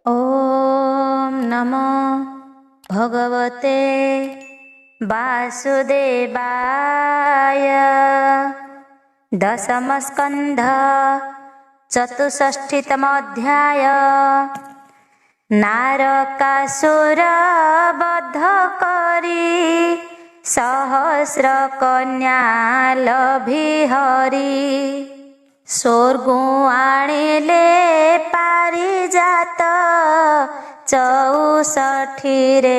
ॐ नमो भगवते वासुदेवाय। दशमस्कन्ध चतुष्षष्टितमोऽध्याय। नारकासुर बध करी सहस्र कन्या लभी हरि। स्वर्गु आଣିले पारिजात चौसठीरे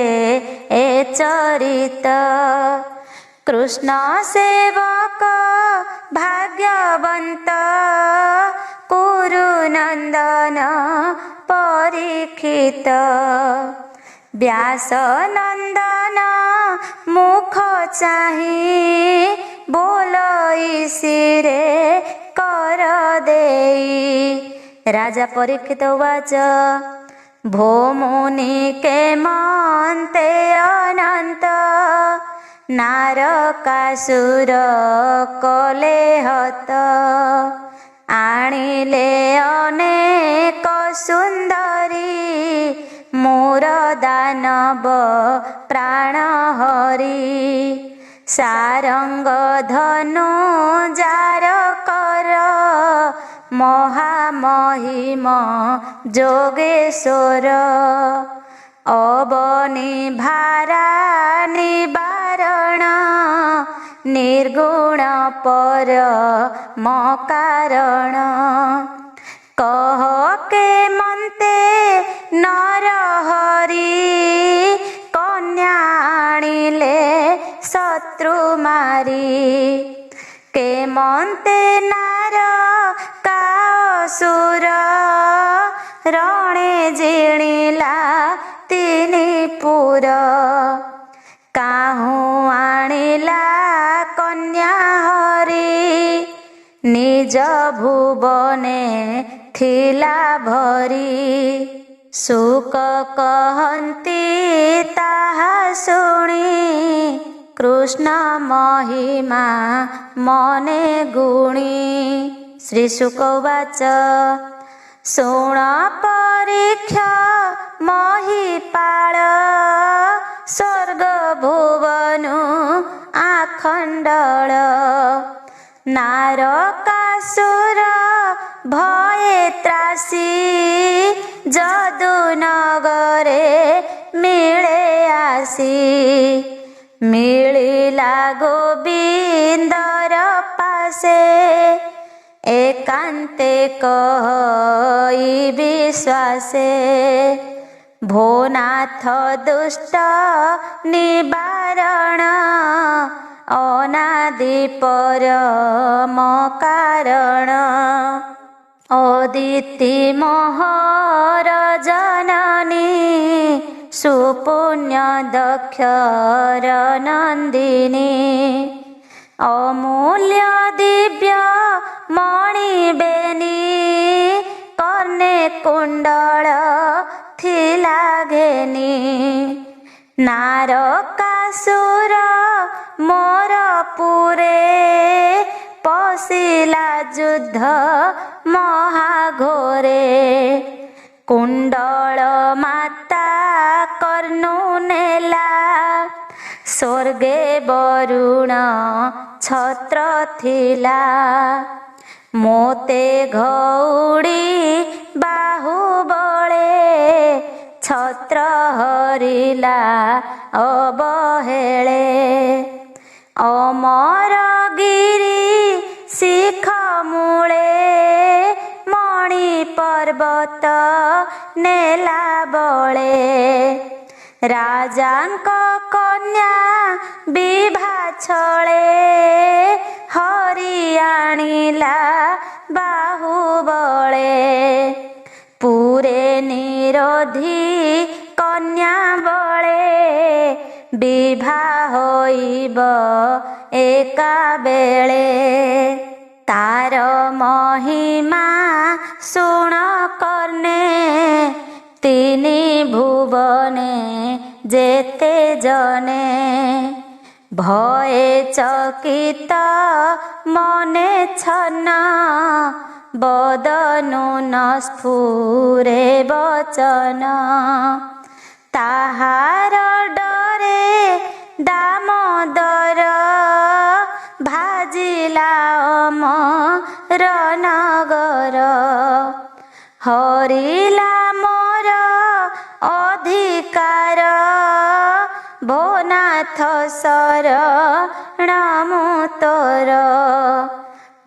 ए चरित। कृष्ण सेवक भाग्यवंत कुरुनंदन परीक्षित। व्यास नंदन मुख चाहि बोलई सिरे कर देई। राजा परीक्षित उवाच भो मुनि के मन्ते अनंत। नारकासुर कले हत आଣିले अनेक सुंदरी। मोर दानव प्राण हरि। सारंग धनु जार कर महामहिम जोगेश्वर। अवनि भारा निवारण निर्गुण पर मकारण। कह के मन्ते नरहरि कन्या आଣିले शत्रु मारी। के मन्ते नार कासुर रणे जिणिला तिनि पुर। काहू आଣିला कन्या हरि निज भुवने थिला भरी। सुक कहन्ति ताहा शुणी कृष्ण महिमा मने गुणी। श्री शुक उवाच शुण परीक्षा महिपाल स्वर्ग भुवनु आखण्डल। नारकासुर भये त्रासी जदु नगरे मिले आसी। मिलिला गोविंदर पासे एकांते कहि विश्वासे। भोनाथ दुष्ट निवारण अनादि परम कारण। अदिति मोहर जननी सुपुण्य दक्षर नंदिनी। अमूल्य दिव्य मणिबेनी कर्णे कुंडल थिला घेनी। नारकासुर मोर पुरे पशिला युद्ध महाघोरे। कुंडल माता कर्णु नेला स्वर्गे वरुण छत्र थिला। मोते घौड़ी बाहुबले छत्र हरिला अवहेले। अमर गिरी शिख मूले मणि पर्वत नेला बळे। राजांक कन्या विभा छळे हरि आଣିला बाहुबळे। पुरे निरोधी कन्या बळे विभा होइब एका बेळे। तार महिमा शुण कर्णे तिनि भुवने जेते जने। भये चकित मने छन्न ବଦନୁ ନ ସ୍ଫୁରେ ବଚନ। ତାହାର ଡରେ ଦାମୋଦର ଭାଜିଲା ଅମର ନଗର। ହରିଲା ମୋର ଅଧିକାର ଭୋନାଥ ଶରଣ ମୁଁ ତୋର।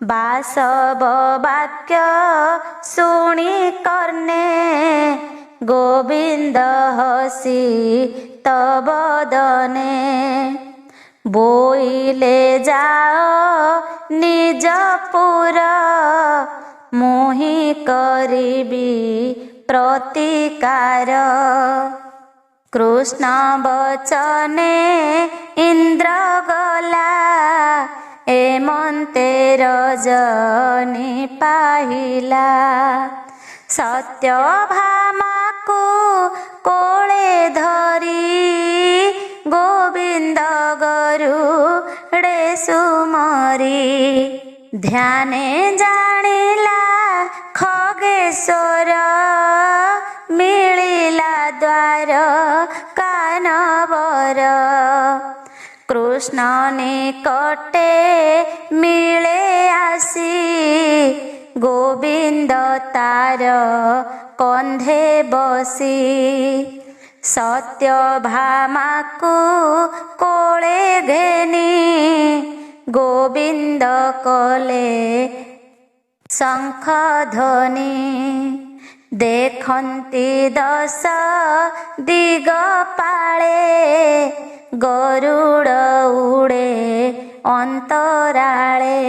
ବାସବ ବାକ୍ୟ ଶୁଣି କର୍ଣ୍ଣେ ଗୋବିନ୍ଦ ହସି ତବଦନେ। ବୋଇଲେ ଯାଅ ନିଜ ପୁର ମୁହିଁ କରିବି ପ୍ରତିକାର। କୃଷ୍ଣ ବଚନେ ଇନ୍ଦ୍ର ଗଲା ଏମନ୍ତେ ରଜନୀ ପାହିଲା। ସତ୍ୟଭାମାକୁ କୋଳେ ଧରି ଗୋବିନ୍ଦ ଗରୁଡ଼େ ସୁମରି। ଧ୍ୟାନେ ଜାଣିଲା ଖଗେଶ୍ୱର ମିଳିଲା ଦ୍ୱାର କାନବର। କୃଷ୍ଣ ନିକଟେ ମିଳେ ଆସି ଗୋବିନ୍ଦ ତାର କନ୍ଧେ ବସି। ସତ୍ୟଭାମାକୁ କୋଳେ ଘେନି ଗୋବିନ୍ଦ କଲେ ଶଙ୍ଖ ଧ୍ୱନି। ଦେଖନ୍ତି ଦଶ ଦିଗ ପାଳେ ଗରୁଡ଼ ଉଡ଼େ ଅନ୍ତରାଳେ।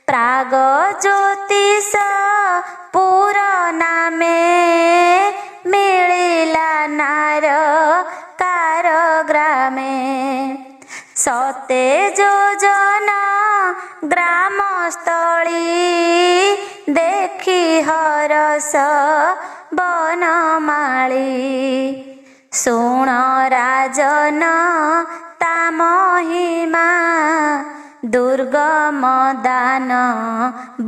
ପ୍ରାଗଜ୍ୟୋତିଷ ପୁର ନାମେ ମିଳିଲା ନାରକାର ଗ୍ରାମେ। ସତେ ଯୋଜନ ଗ୍ରାମସ୍ଥଳୀ ଦେଖି ହରସ ବନମାଳୀ। ଶୁଣ ରାଜନ ତା ମହିମା ଦୁର୍ଗମ ଦାନ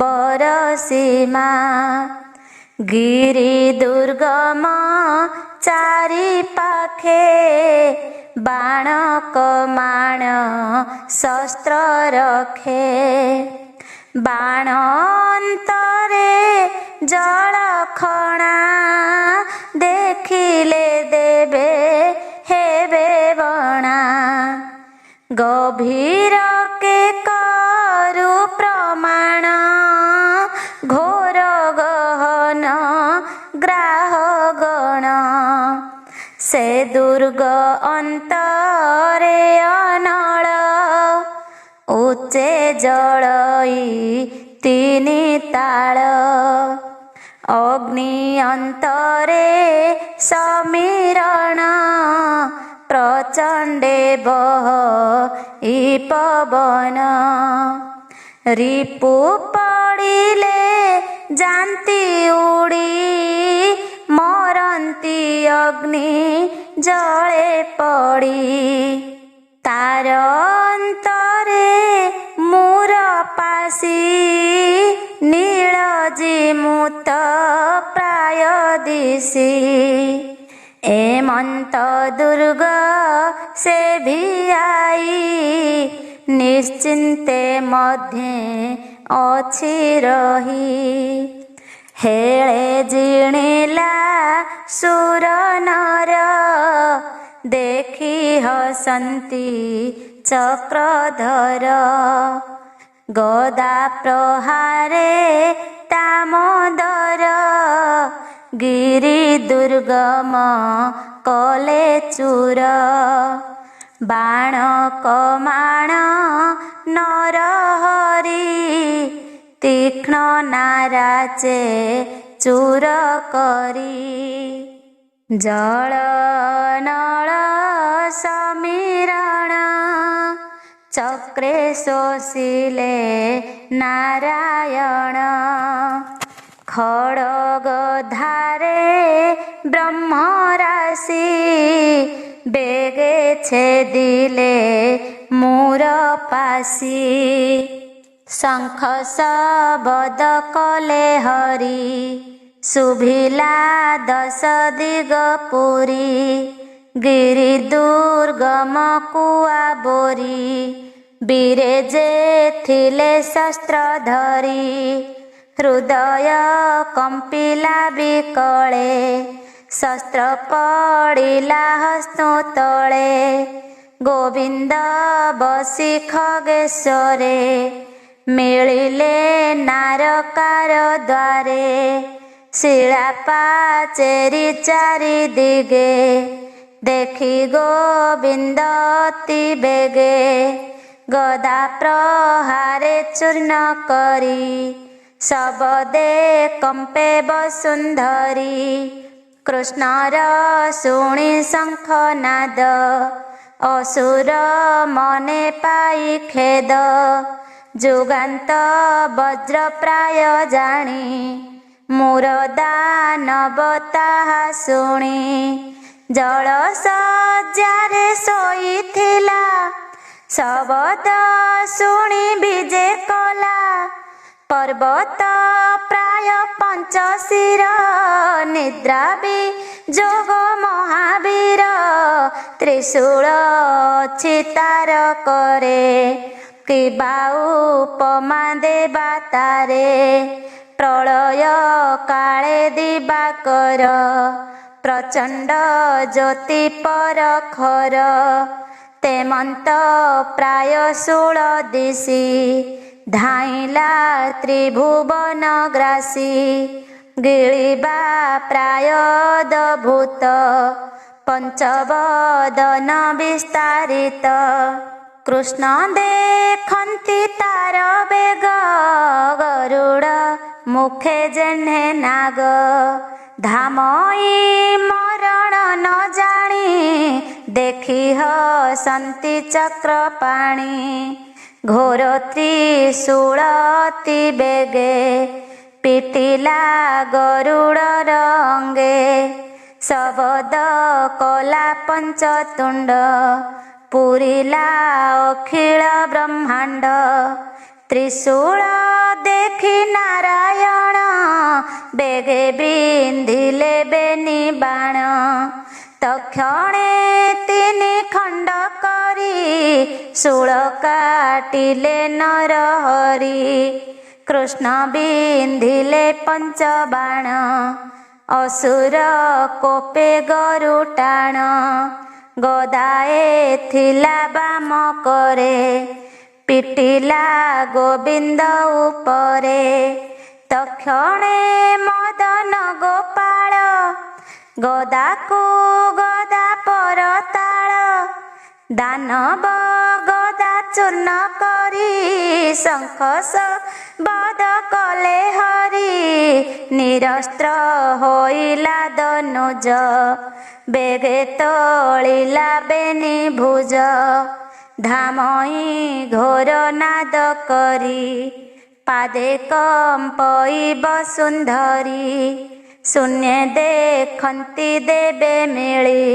ବରସୀମା। ଗିରି ଦୁର୍ଗମ ଚାରି ପାଖେ ବାଣ କମାଣ ଶସ୍ତ୍ର ରଖେ। ବାଣ ଅନ୍ତରେ ଜଳଖଣା ଦେଖିଲେ ଦେବେ ହେବେ ବଣା। ଗଭୀର କେ କରୁ ପ୍ରମାଣ ଘୋର ଗହନ ଗ୍ରାହ ଗଣ। ସେ ଦୁର୍ଗ ଅନ୍ତରେ ଅନଳ ଉଚ୍ଚେ ଜଳଇ ତିନି ତାଳ। ଅଗ୍ନି ଅନ୍ତରେ ସମୀରଣ ପ୍ରଚଣ୍ଡେ ବହି ପବନ। ରିପୁ ପଡ଼ିଲେ ଯାନ୍ତି ଉଡ଼ି ମରନ୍ତି ଅଗ୍ନି ଜଳେ ପଡ଼ି। ତାର ଅନ୍ତରେ ମୂର ପାଶି ନୀଳଜିମୁତ ପ୍ରାୟ ଦିଶି। ଏମନ୍ତ ଦୁର୍ଗ ସେ ଭିଆଇ ନିଶ୍ଚିନ୍ତେ ମଧ୍ୟେ ଅଛି ରହି। ହେଳେ ଜିଣିଲା ସୁର ନର ଦେଖି ହସନ୍ତି ଚକ୍ରଧର। ଗଦା ପ୍ରହାରେ ଦାମୋଦର ଗିରି ଦୁର୍ଗମ କଲେ ଚୂର। ବାଣ କମାଣ ନରହରି ତୀକ୍ଷ୍ଣ ନାରାଚେ ଚୂର କରି। ଜଳ ନଳ ସମୀରଣ ଚକ୍ରେ ଶୋଷିଲେ ନାରାୟଣ। ଖଡ଼ଗ ଧାରେ ବ୍ରହ୍ମରାଶି ବେଗେ ଛେଦିଲେ ମୂର ପାଶି। ଶଙ୍ଖ ଶବଦ କଲେ ହରି, ଶୁଭିଲା ଦଶ ଦିଗ ପୁରୀ। ଗିରି ଦୁର୍ଗମ କୁଆ ବୋରି, ବୀରେ ଯେ ଥିଲେ ଶସ୍ତ୍ର ଧରି। ହୃଦୟ କମ୍ପିଲା ବିକଳେ, ଶସ୍ତ୍ର ପଡ଼ିଲା ହସ୍ତୁ ତଳେ। ଗୋବିନ୍ଦ ବସି ଖଗେଶ୍ୱରେ, ମିଳିଲେ ନାରକାର ଦ୍ୱାରେ। ଶିଳା ପାଚେରି ଚାରି ଦିଗେ, ଦେଖି ଗୋବିନ୍ଦ ଅତି ବେଗେ। ଗଦା ପ୍ରହାରେ ଚୂର୍ଣ୍ଣ କରି, ଶବଦେ କମ୍ପେ ବସୁନ୍ଧରି। କୃଷ୍ଣର ଶୁଣି ଶଙ୍ଖନାଦ, ଅସୁର ମନେ ପାଇ ଖେଦ। ଯୁଗାନ୍ତ ବଜ୍ର ପ୍ରାୟ ଜାଣି, ମୂର ଦାନବ ତାହା ଶୁଣି। ଜଳ ଶଯ୍ୟାରେ ଶୋଇଥିଲା, ଶବଦ ଶୁଣି ବିଜେ କଲା। ପର୍ବତ ପ୍ରାୟ ପଞ୍ଚଶିର, ନିଦ୍ରା ବିଯୋଗ ମହାବୀର। ତ୍ରିଶୂଳ ଅଛି ତାର କରେ, କିବା ଉପମା ଦେବା ତାରେ। ପ୍ରଳୟ କାଳେ ଦିବାକର, ପ୍ରଚଣ୍ଡ ଜ୍ୟୋତି ପରଖର। ତେମନ୍ତ ପ୍ରାୟ 16 ଦିଶି, ଧାଇଁଲା ତ୍ରିଭୁବନ ଗ୍ରାସୀ। ଗିଳିବା ପ୍ରାୟ ଅଦ୍ଭୁତ, ପଞ୍ଚବଦନ ବିସ୍ତାରିତ। କୃଷ୍ଣ ଦେଖନ୍ତି ତାର ବେଗ, ଗରୁଡ଼ ମୁଖେ ଯେହ୍ନେ ନାଗ। ଧାମଇ ମରଣ ନ ଜାଣି, ଦେଖି ହସନ୍ତି ଚକ୍ରପାଣି। ଘୋର ତ୍ରିଶୂଳ ଅତି ବେଗେ, ପିଟିଲା ଗରୁଡ଼ର ଅଙ୍ଗେ। ଶବଦ କଲା ପଞ୍ଚତୁଣ୍ଡ, ପୁରିଲା ଅଖିଳ ବ୍ରହ୍ମାଣ୍ଡ। ତ୍ରିଶୂଳ ଦେଖି ନାରାୟଣ, ବେଗେ ବିନ୍ଧିଲେ ବେନି ବାଣ। ତକ୍ଷଣେ ତିନି ଖଣ୍ଡ କରି, ଶୂଳ କାଟିଲେ ନରହରି। କୃଷ୍ଣ ବିନ୍ଧିଲେ ପଞ୍ଚବାଣ, ଅସୁର କୋପେ ଗରୁଟାଣ। ଗଦାଏ ଥିଲା ବାମ କରେ, ପିଟିଲା ଗୋବିନ୍ଦ ଉପରେ। ତକ୍ଷଣେ ମଦନ ଗୋପାଳ, ଗଦାକୁ ଗଦା ପରତାଳ। ଦାନବ ଗଦା ଚୂର୍ଣ୍ଣ କରି, ଶଙ୍ଖ ଶବଦ କଲେ ହରି। ନିରସ୍ତ୍ର ହୋଇଲା ଦନୁଜ, ବେଗେ ତୋଳିଲା ବେନି ଭୁଜ। ଧାମଇ ଘୋର ନାଦ କରି, ପାଦେ କମ୍ପଇ ବସୁନ୍ଧରି। ଶୂନ୍ୟ ଦେଖନ୍ତି ଦେବେ ମିଳି,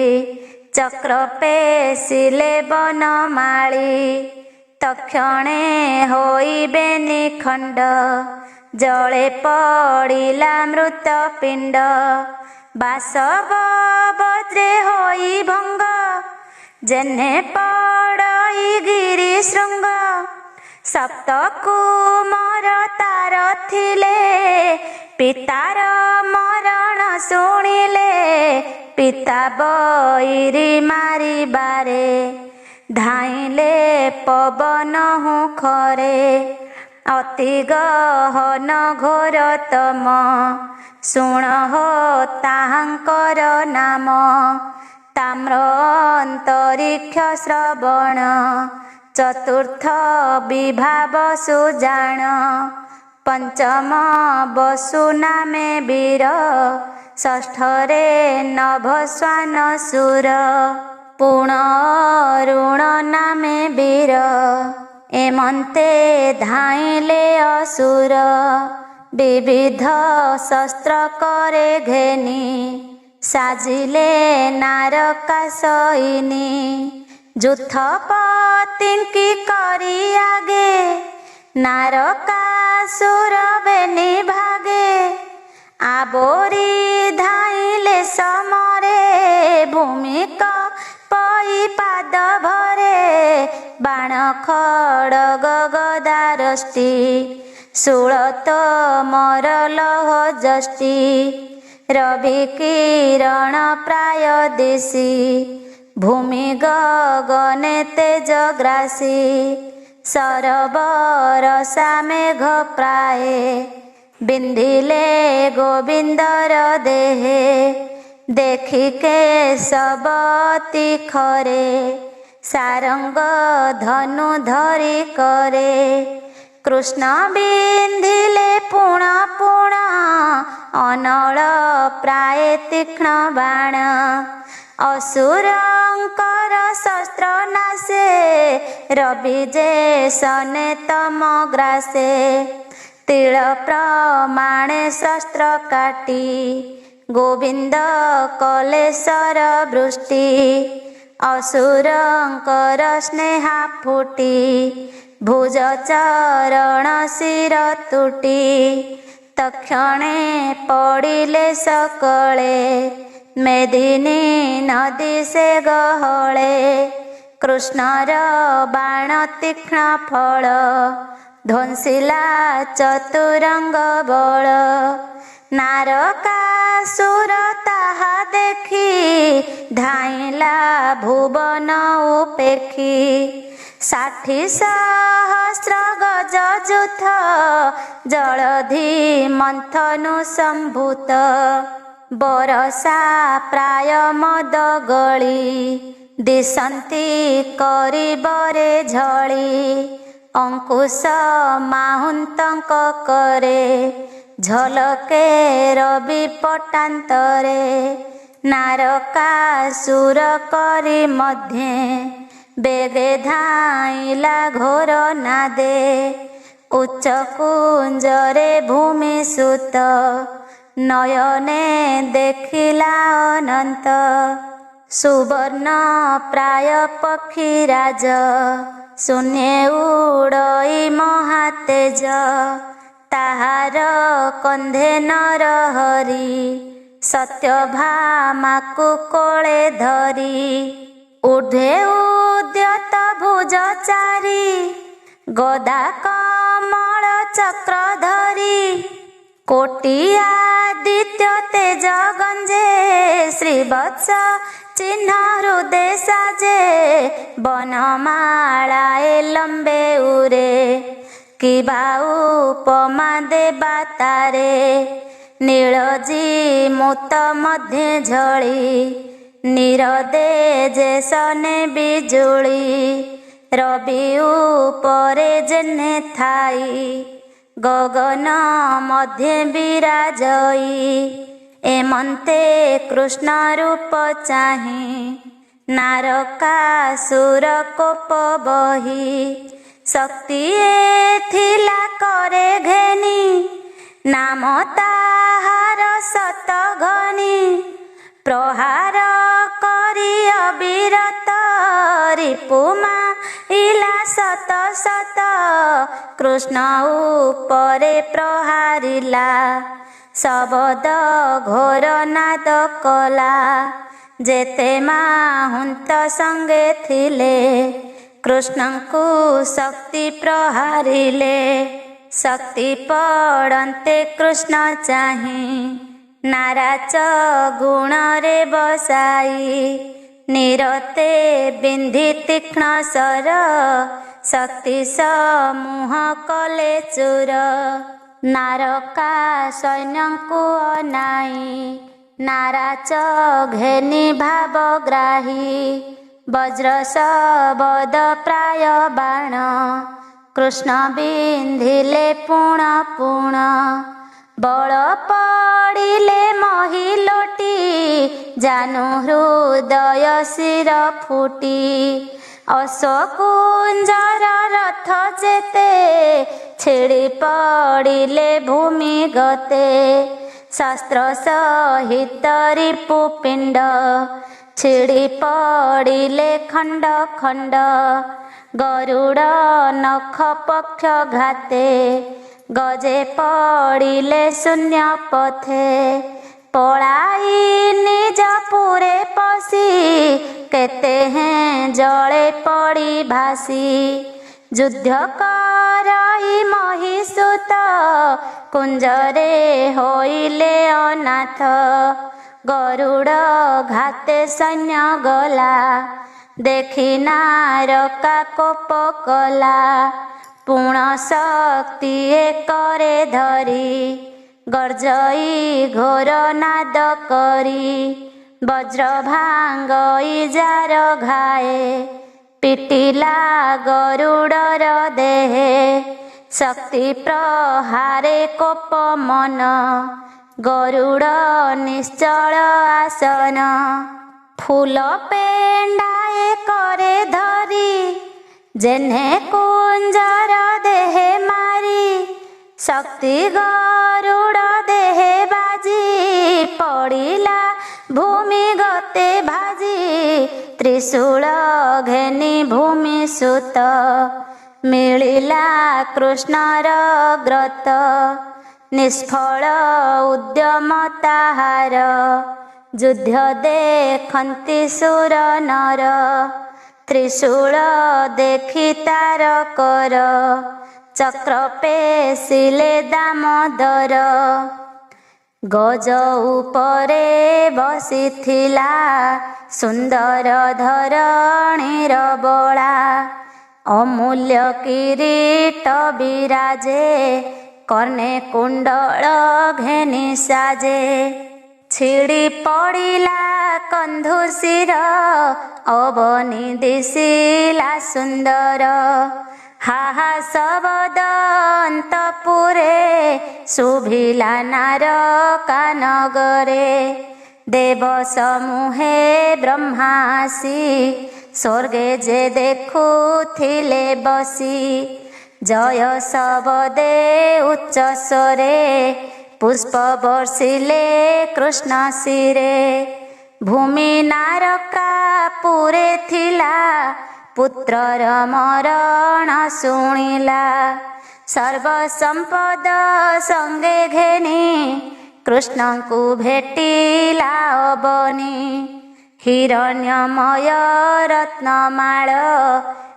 ଚକ୍ର ପେଶିଲେ ବନମାଳି। ତକ୍ଷଣେ ହୋଇବେନି ଖଣ୍ଡ, ଜଳେ ପଡ଼ିଲା ମୃତ ପିଣ୍ଡ। ବାସବ ବଜ୍ରେ ହୋଇ ଭଙ୍ଗ, ଯେହ୍ନେ ପଡ଼ଇ ଗିରି ଶୃଙ୍ଗ। ସପ୍ତ କୁମର ତାର ଥିଲେ, ପିତାର ମରଣ ଶୁଣିଲେ। ପିତା ବଇରି ମାରିବାରେ, ଧାଇଁଲେ ପବନ ହୁଁଖରେ। ଅତି ଗହନ ଘୋରତମ, ଶୁଣ ହୋ ତାହାଙ୍କର ନାମ। ତାମ୍ର ଅନ୍ତରିକ୍ଷ ଶ୍ରବଣ, ଚତୁର୍ଥ ବିଭାବ ସୁଜାଣ। ପଞ୍ଚମ ବସୁ ନାମେ ବୀର, ଷଷ୍ଠରେ ନଭସ୍ୱାନ ସୁର। ପୁଣ ଅରୁଣ ନାମେ ବୀର, ଏମନ୍ତେ ଧାଇଁଲେ ଅସୁର। ବିବିଧ ଶସ୍ତ୍ର କରେ ଘେନି, ସାଜିଲେ ନାରକା ସଇନି। ଯୂଥପତିଙ୍କି କରି ଆଗେ, ନାରକାସୁର ବେନି ଭାଗେ ଆବୋରି ଧାଇଲେ ସମରେ ଭୂମିକ ପଇ ପାଦ ଭରେ ବାଣ ଖଡ଼ଗ ଗଦାରଷ୍ଟି ଶୂଳ ତୋମର ଲୌହ ଯଷ୍ଟି ରବି କିରଣ ପ୍ରାୟ ଦିଶି ଭୂମି ଗଗନେ ତେଜ ଗ୍ରାସୀ ସରବରସା ମେଘ ପ୍ରାଏ ବିନ୍ଧିଲେ ଗୋବିନ୍ଦର ଦେହେ ଦେଖି କେଶବତୀ ଖରେ ସାରଙ୍ଗ ଧନୁ ଧରି କରେ କୃଷ୍ଣ ବିନ୍ଧିଲେ ପୁଣ ପୁଣ ଅନଳ ପ୍ରାୟ ତୀକ୍ଷ୍ଣ ବାଣ ଅସୁରଙ୍କର ଶସ୍ତ୍ର ନାଶେ ରବି ଯେ ସନେ ତମ ଗ୍ରାସେ ତିଳ ପ୍ରମାଣେ ଶସ୍ତ୍ର କାଟି ଗୋବିନ୍ଦ କଲେ ସର ବୃଷ୍ଟି ଅସୁରଙ୍କର ସ୍ନେହା ଫୁଟି ଭୁଜ ଚରଣ ଶିର ତୁଟି ତକ୍ଷଣେ ପଡ଼ିଲେ ସକଳେ ମେଦିନୀ ନଦୀ ସେ ଗହଳେ କୃଷ୍ଣର ବାଣ ତୀକ୍ଷ୍ଣ ଫଳ ଧ୍ୱଂସିଲା ଚତୁରଙ୍ଗ ବଳ ନାରକାସୁର ତାହା ଦେଖି ଧାଇଁଲା ଭୁବନ ଉପେକ୍ଷି 60 ସହସ୍ର ଗଜ ଯୁଥ ଜଳଧି ମନ୍ଥନୁ ସମ୍ଭୂତ ବରଷା ପ୍ରାୟ ମଦ ଗଳି ଦିଶନ୍ତି କରିବରେ ଝଳି ଅଙ୍କୁଶ ମାହୁନ୍ତଙ୍କ କରେ ଝଲକେ ରବି ପଟାନ୍ତରେ ନାରକାସୁର କରି ମଧ୍ୟେ ବେଗେ ଧାଇଁଲା ଘୋର ନାଦେ ଉଚ୍ଚ କୁଞ୍ଜରେ ଭୂମି ସୁତ ନୟନେ ଦେଖିଲା ଅନନ୍ତ ସୁବର୍ଣ୍ଣ ପ୍ରାୟ ପକ୍ଷୀରାଜ ଶୂନ୍ୟେ ଉଡ଼ଇ ମହାତେଜ ତାହାର କନ୍ଧେ ନରହରି ସତ୍ୟଭାମାକୁ କୋଳେ ଧରି ଊର୍ଧ୍ୱେ ଉଦ୍ୟତ ଭୁଜ ଚାରି ଗଦା କମଳ ଚକ୍ର ଧରି କୋଟି ଆଦିତ୍ୟ ତେଜ ଗଞ୍ଜେ ଶ୍ରୀବତ୍ସ ଚିହ୍ନ ହୃଦେ ସାଜେ ବନମାଳାଏ ଲମ୍ବେ ଉରେ କିବା ଉପମା ଦେବା ତାରେ ନୀଳଜୀ ମୁତ ମଧ୍ୟେ ଝଳି ନିରଦେ ଯେ ସନେ ବିଜୁଳି ରବି ଉପରେ ଯେହ୍ନେ ଥାଇ ଗଗନ ମଧ୍ୟେ ବିରାଜଇ ଏମନ୍ତେ କୃଷ୍ଣ ରୂପ ଚାହିଁ ନାରକାସୁର କୋପ ବହି ଶକ୍ତି ଥିଲା କରେ ଘେନି ନାମ ତାହାର ସତ ଘନି ପ୍ରହାର କରି ଅବିରତ ରିପୁମା ଇଲା ସତ ସତ କୃଷ୍ଣ ଉପରେ ପ୍ରହାରିଲା ଶବଦ ଘୋର ନାଦ କଲା ଯେତେ ମାହୁନ୍ତ ସଙ୍ଗେ ଥିଲେ କୃଷ୍ଣଙ୍କୁ ଶକ୍ତି ପ୍ରହାରିଲେ ଶକ୍ତି ପଡ଼ନ୍ତେ କୃଷ୍ଣ ଚାହିଁ ନାରାଚ ଗୁଣରେ ବସାଇ ନିରତେ ବିନ୍ଧି ତୀକ୍ଷ୍ଣ ସର ଶକ୍ତି ସମୂହ କଲେ ଚୁର ନାରକା ସୈନ୍ୟଙ୍କୁ ଅନାଇ ନାରାଚ ଘେନି ଭାବଗ୍ରାହୀ ବଜ୍ର ଶବଦ ପ୍ରାୟ ବାଣ କୃଷ୍ଣ ବିନ୍ଧିଲେ ପୁଣ ପୁଣ ବଳ ପଡ଼ିଲେ ମହିଲୋଟି ଜାନୁ ହୃଦୟ ଶିର ଫୁଟି ଅଶୋକୁଞ୍ଜର ରଥ ଯେତେ ଛିଡ଼ି ପଡ଼ିଲେ ଭୂମି ଗତେ ଶାସ୍ତ୍ର ସହିତ ରିପୁ ପିଣ୍ଡ ଛିଡ଼ି ପଡ଼ିଲେ ଖଣ୍ଡ ଖଣ୍ଡ ଗରୁଡ଼ ନଖ ପକ୍ଷ ଘାତେ, ଗଜେ ପଡ଼ିଲେ ଶୂନ୍ୟ ପଥେ। ପଳାଇ ନିଜ ପୁରେ ପଶି, କେତେ ହେଁ ଜଳେ ପଡ଼ି ଭାସି। ଯୁଦ୍ଧ କରଇ ମହୀସୂତ, କୁଞ୍ଜରେ ହୋଇଲେ ଅନାଥ। ଗରୁଡ଼ ଘାତେ ସୈନ୍ୟ ଗଲା, ଦେଖି ନାରକା କୋପ କଲା। ପୁଣ ଶକ୍ତି ଏକରେ ଧରି, ଗର୍ଜଇ ଘୋର ନାଦ କରି। ବଜ୍ର ଭାଙ୍ଗଇ ଯାର ଘାଏ, ପିଟିଲା ଗରୁଡ଼ର ଦେହେ। ଶକ୍ତି ପ୍ରହାରେ କୋପ ମନ, ଗରୁଡ଼ ନିଶ୍ଚଳ ଆସନ। ଫୁଲ ପେଣ୍ଡାଏ କରେ ଧରି, ଯେହ୍ନେ କୁଞ୍ଜର ଦେହେ ମାରି। ଶକ୍ତି ଗରୁଡ଼ ଦେହେ ବାଜି, ପଡ଼ିଲା ଭୂମି ଗତେ ଭାଜି। ତ୍ରିଶୂଳ ଘେନି ଭୂମି ସୁତ, ମିଳିଲା କୃଷ୍ଣର ଗ୍ରତ। ନିଷ୍ଫଳ ଉଦ୍ୟମ ତାହାର, ଯୁଦ୍ଧ ଦେଖନ୍ତି ସୁର ନର। ତ୍ରିଶୂଳ ଦେଖି ତାର କର, ଚକ୍ର ପେଶିଲେ ଦାମୋଦର। ଗଜ ଉପରେ ବସିଥିଲା, ସୁନ୍ଦର ଧରଣୀର ବଳା। ଅମୂଲ୍ୟ କିରୀଟ ବିରାଜେ, କର୍ଣ୍ଣେ କୁଣ୍ଡଳ ଘେନି ସାଜେ। ଛିଡ଼ି ପଡ଼ିଲା କନ୍ଧୁଶିର, ଅବନୀ ଦିଶିଲା ସୁନ୍ଦର। ହାହା ଶବଦ ଅନ୍ତପୁରେ, ଶୁଭିଲା ନାରକା ନଗରେ। ଦେବ ସମୂହେ ବ୍ରହ୍ମା ଆସି, ସ୍ୱର୍ଗେ ଯେ ଦେଖୁଥିଲେ ବସି। ଜୟ ଶବଦେ ଉଚ୍ଚ ସ୍ୱରେ, ପୁଷ୍ପ ବର୍ଷିଲେ କୃଷ୍ଣ ଶିରେ। ଭୂମି ନାରକା ପୁରେ ଥିଲା, ପୁତ୍ରର ମରଣ ଶୁଣିଲା। ସର୍ବ ସମ୍ପଦ ସଙ୍ଗେ ଘେନି, କୃଷ୍ଣଙ୍କୁ ଭେଟିଲା ଅବନୀ। ହିରଣ୍ୟମୟ ରତ୍ନମାଳ,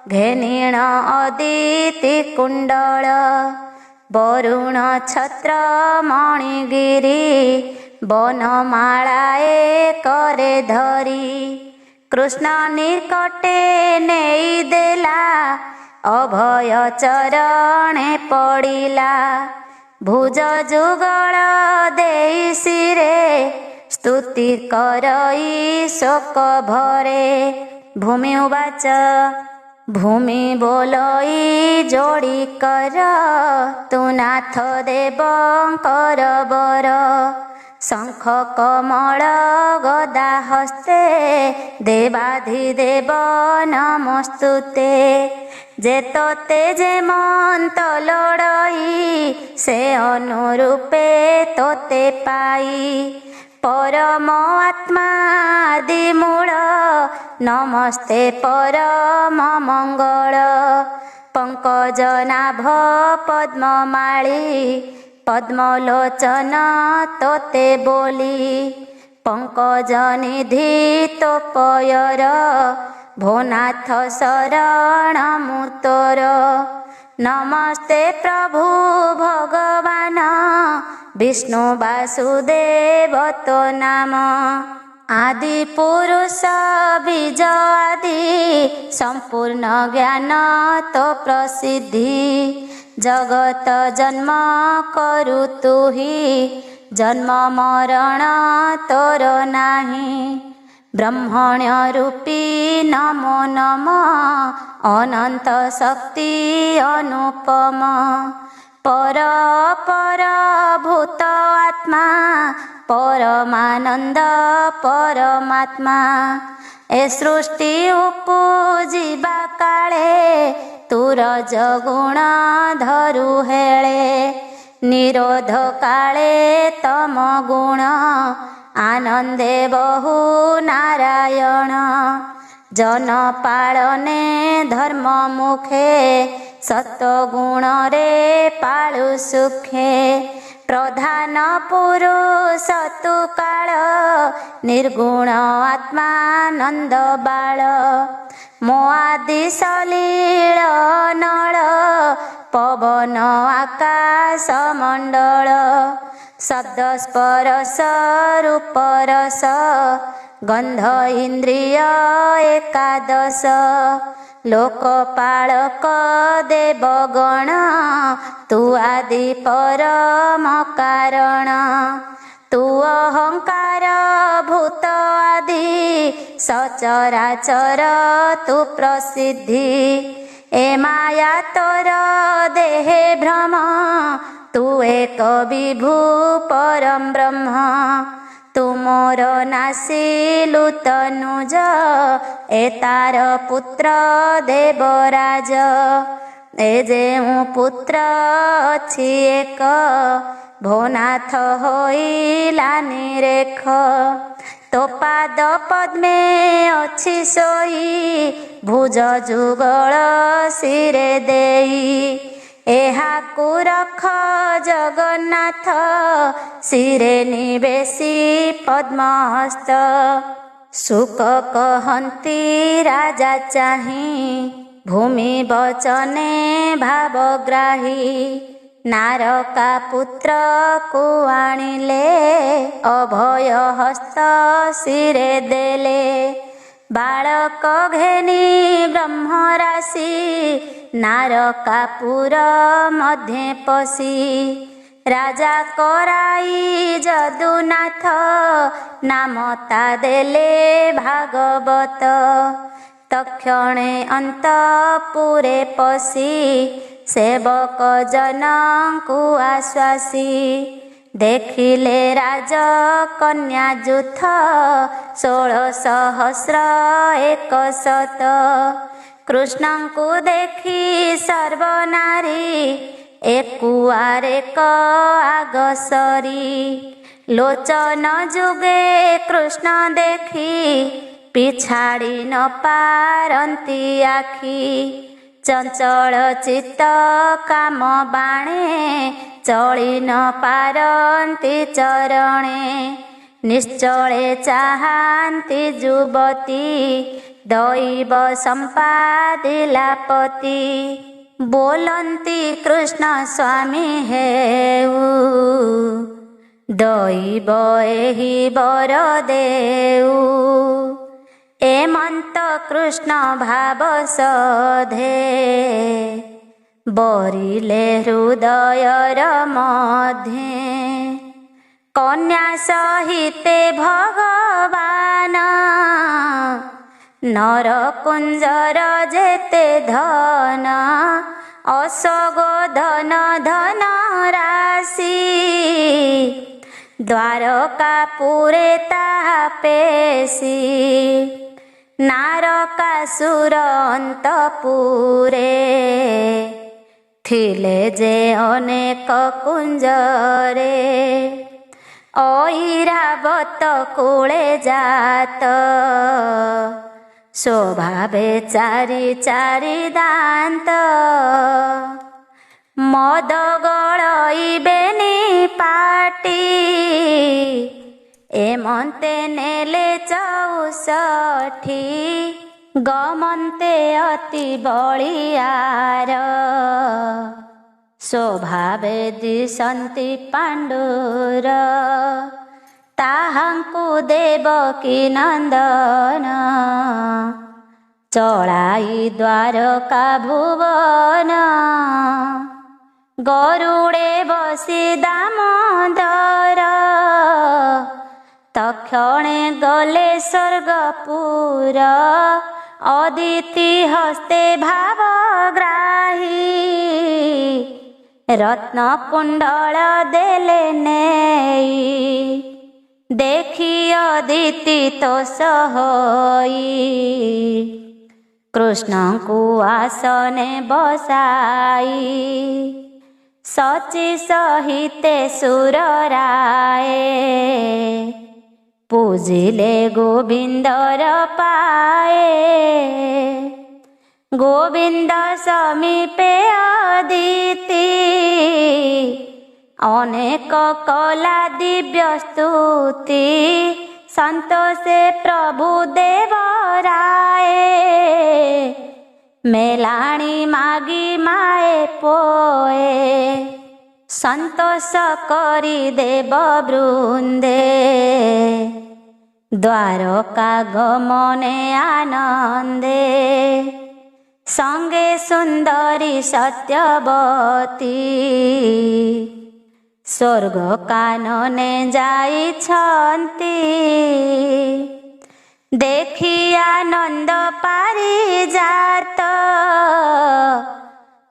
ଘେନିଣ ଅଦିତି କୁଣ୍ଡଳ। ବରୁଣ ଛତ୍ର ମଣିଗିରି, ବନମାଳାଏ କରେ ଧରି। କୃଷ୍ଣ ନିକଟେ ନେଇ ଦେଲା, ଅଭୟ ଚରଣେ ପଡ଼ିଲା। ଭୁଜ ଯୁଗଳ ଦେଇ ଶିରେ, ସ୍ତୁତି କରଇ ଶୋକ ଭରେ। ଭୂମି ଉବାଚ ଭୂମି ବୋଲଇ ଯୋଡ଼ି କର, ତୁ ନାଥ ଦେବଙ୍କର ବର। ଶଙ୍ଖ କମଳ ଗଦା ହସ୍ତେ, ଦେବାଧିଦେବ ନମସ୍ତୁତେ। ଯେ ତୋତେ ଯେମନ୍ତ ଲୋଡ଼ଇ, ସେ ଅନୁରୂପେ ତୋତେ ପାଇ। ପରମ ଆତ୍ମା ଆଦି ମୂଳ, ନମସ୍ତେ ପରମ ମଙ୍ଗଳ। ପଙ୍କଜ ନାଭ ପଦ୍ମମାଳି, ପଦ୍ମଲୋଚନ ତୋତେ ବୋଲି। ପଙ୍କଜ ନିଧି ତୋପୟର, ଭୋନାଥ ଶରଣ ମୁଁ ତୋର। ନମସ୍ତେ ପ୍ରଭୁ ଭଗବାନ, ବିଷ୍ଣୁ ବାସୁଦେବ ତୋ ନାମ। ଆଦି ପୁରୁଷ ବୀଜ ଆଦି, ସମ୍ପୂର୍ଣ୍ଣ ଜ୍ଞାନ ତୋ ପ୍ରସିଦ୍ଧି। ଜଗତ ଜନ୍ମ କରୁ ତୁହି, ଜନ୍ମ ମରଣ ତୋର ନାହିଁ। ବ୍ରହ୍ମଣ୍ୟ ରୂପୀ ନମୋ ନମ, ଅନନ୍ତ ଶକ୍ତି ଅନୁପମ। ପର ଅପର ଭୂତ ଆତ୍ମା, ପରମାନନ୍ଦ ପରମାତ୍ମା। ଏ ସୃଷ୍ଟି ଉପୁଜିବା କାଳେ, ତୁର ଜଗୁଣ ଧରୁ ହେଳେ। ନିରୋଧ କାଳେ ତମ ଗୁଣ, ଆନନ୍ଦେ ବହୁ ନାରାୟଣ। जन पालने धर्म मुखे सत्वगुण रे पाळु सुखे प्रधान पुरुष तु काल निर्गुण आत्मानंद बाळ मो आदि सलील नळ पवन आकाश मंडल शब्द स्पर्श रूप रस गंध इंद्रिय एकादश लोकपालक देवगण तू आदि परम कारण तू अहंकार भूत आदि सचराचर तू प्रसिद्धि ए माया तोर देहे भ्रम तू एक विभु परम ब्रह्म तू मोर नासिलु तनुज ए तार पुत्र देवराज ए जेउ पुत्र अछि एक भोनाथ होइला निरेख तो पाद पद्मे अछि सोई भुज जुगल सिरे देई एहाकु रख जगन्नाथ सिरे निवेशी पद्महस्त सुख कहन्ति राजा चाही भूमि वचने भावग्राही नारका पुत्र को आनिले अभय हस्त सिरे देले बालक घेनी ब्रह्मराशि नारकापुर मध्य पशी राजा कराई जदुनाथ नामता देले भागवत तक्षणे अंतपुरे पशी सेवक जनଙ୍କୁ आश्वासी देखिले राज कन्या जुथ 16,100 कृष्णଙ୍କୁ देखी सर्वनारी एकुआरेक आगसरी लोचन जुगे कृष्ण देखी पिछाड़ी न पारंती आखी चंचल चित्त काम बाणे चली न पारंती चरणे निश्चले चाहांती जुवती दैव संपादिला पति बोलंती कृष्ण स्वामी हेऊ दैव एहि बर देऊ एमंत कृष्ण भाव सधे बरिले हृदयर मध्ये कन्या सहिते भगवान नर कुंजर जेते धन असगोधन धन राशि द्वारकापुरे ताहा पेशी नारकासुर अंतपुरे थिले जे अनेक कुंजरे ऐरावत कूले जात स्वभावे चारि चारि दांत मद गलइबेनी पाटी एमंते नेले 64 गमंते अति बलियार स्वभावे दिशन्ति पांडुर ताहांकु देवकी नंदन चलाई द्वारका भुवन गरुड़े बसी दामोदर तक्षणे गले स्वर्गपुर अदिति हस्ते भावग्राही रत्न कुंडल देले नेई देखी अदिति तोष होई कृष्ण को आसने बसाई सची सहिते सुर राये पूजिले गोविंदर पाए। गोविंद समीपे अदिति अनेक कला दिव्य स्तुति। संतोषे प्रभु देवराए मेलाणी मागी माए पोए। संतोष करी देव वृंदे द्वारका गमने आनंदे। संगे सुंदरी सत्यवती स्वर्ग कानने जाइछन्ति। देखी आनंद पारिजात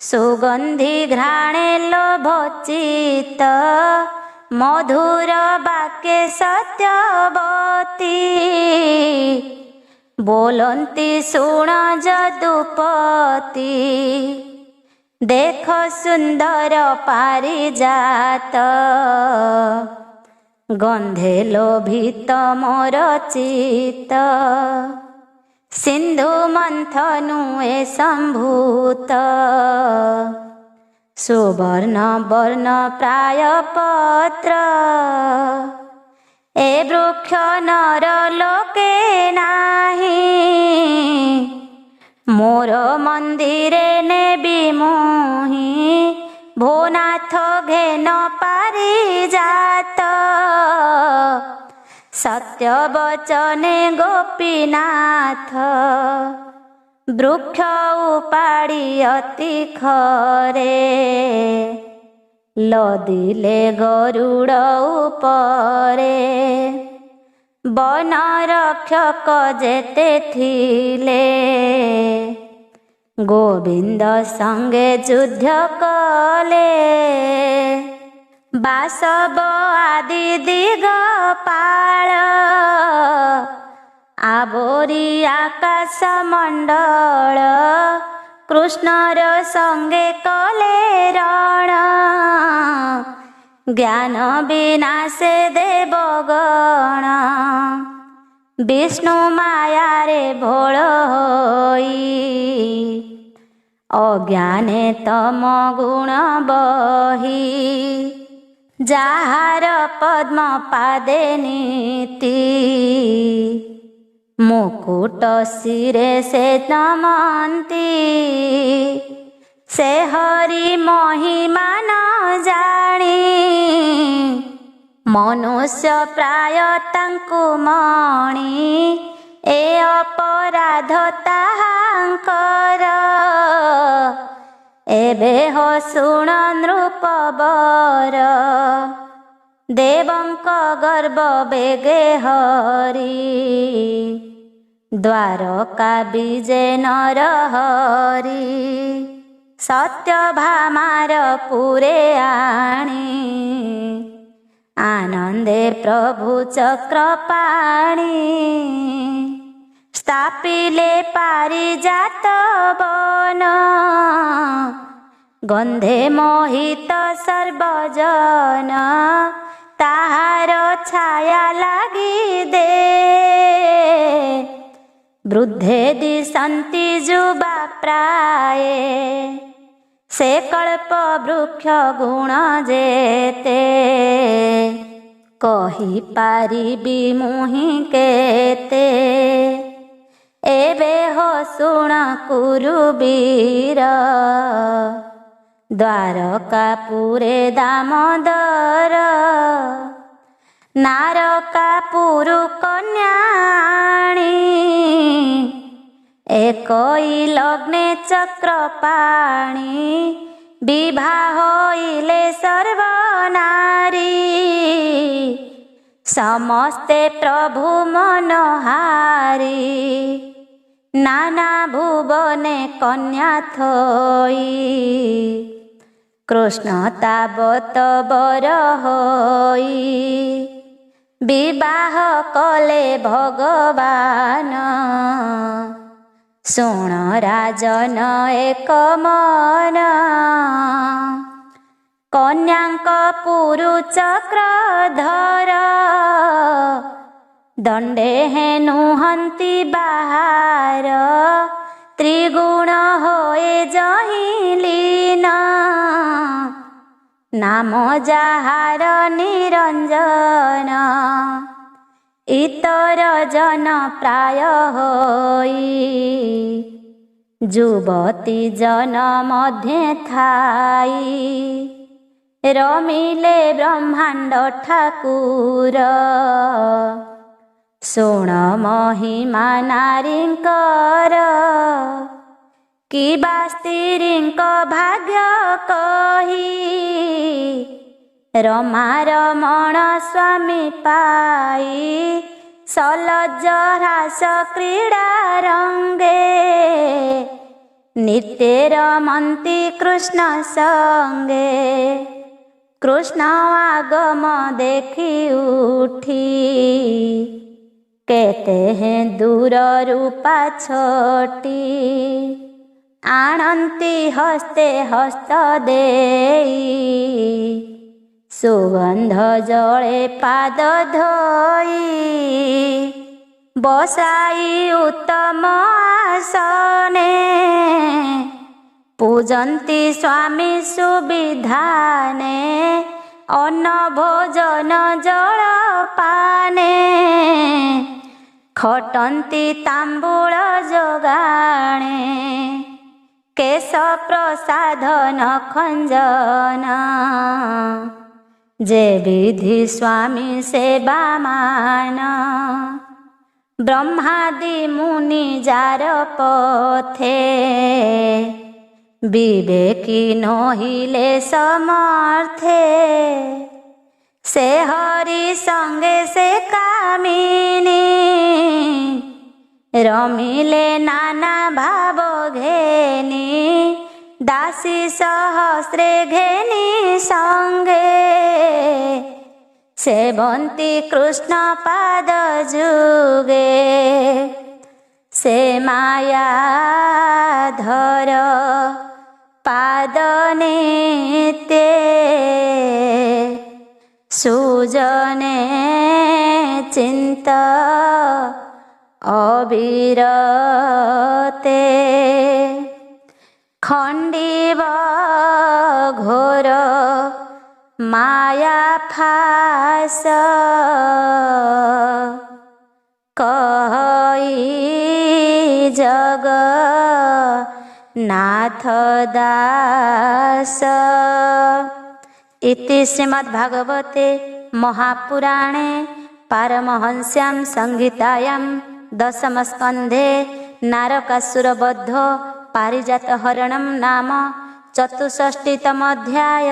सुगंधि घ्राणे लोभचित। मधुर वाक्ये सत्यवती बोलन्ति शुण जदुपति। देख सुंदर पारिजात गंधे लोभित मोर चित्त। सिंधु मंथनु ए संभूत सुवर्ण वर्ण प्राय पत्र। ए वृक्ष नर लोके नाही मोर मंदिरे नेबी मोहि। भोनाथ घेन पारिजात सत्य वचने गोपीनाथ। वृक्ष उपाड़ी अति खरे लदिले गरुड़ उपरे। वन रक्षक जेते थिले गोविंद संगे युद्ध कले। बासव आदि दिगपाल आवरी आकाश मंडल। कृष्णर संगे कले रण ज्ञान विनाशे देवगण। विष्णु माया रे भोल होई अज्ञाने तम गुण बही। जाहार पद्म पादे नीति मुकुट सिरे से नमन्ति। से हरि महिमा न जानी मनुष्य प्राय तांकु मणि। ए अपराध ताहांकर एबे हो शुण नृपवर। देवंक गर्भ बेगे हरि द्वारका विजे नर हरि। सत्यभामार पुरे आणी आनंदे प्रभु चक्रपाणी। स्थापिले पारिजात वन गंधे मोहित सर्वजन। ताहार छाया लागी दे वृद्धे दिशन्ति जुबा प्राय। से कल्प वृक्ष गुण जेते कही पारिबी मुहि केते। एबे हो शुण कुरुबीर द्वारकापुरे दामोदर। नारकापुरु कन्याणी एकई लग्ने चक्रपाणी। विवाह होइले सर्वनारी समस्ते प्रभु मनहारी। नाना भुवने कन्या थोई कृष्ण ताबत बर होई। विवाह कले भगवान शुण राजन एक मन। कन्यांक पुरु चक्रधर दंडे हे नुहंती बाहार त्रिगुण होए जहि लीन नाम जाहार निरंजन इतर जन प्राय होई जुवती जन मध्य थाई रमिले ब्रह्मांड ठाकुर शुण महिमा नारींकर किबा स्त्रींक भाग्य कही रमा रमण स्वामी पाई सलज्ज ह्रास क्रीड़ा रंगे नित्य रमन्ति कृष्ण संगे कृष्ण आगम देखी उठी कहते हैं दूर रूपा छोटी आणन्ति हस्ते हस्त देई सुगंध जले पाद धोई बसाई उत्तम आसने पूजन्ति स्वामी सुविधाने अन्न भोजन जल पाने खटन्ति तांबूल जोगाणे केश प्रसाधन खंजन जे विधि स्वामी सेवा मान ब्रह्मादि मुनि जार पथे विवेकी नहिले समर्थे से हरि संगे से कामिनी रमिले नाना भाव घेनी दासी सहस्रे घेनी संगे सेवन्ति कृष्ण पाद जुगे से माया धर पाद नित्य सुजने चिंत अविरते खंडीव घोर माया फास कही जग नाथ दास। इति श्रीमद्भागवते महापुराणे पारमहंस्यां संहितायां दशमस्कन्धे नारकासुरवध पारिजातहरणं नाम 64तमोऽध्याय।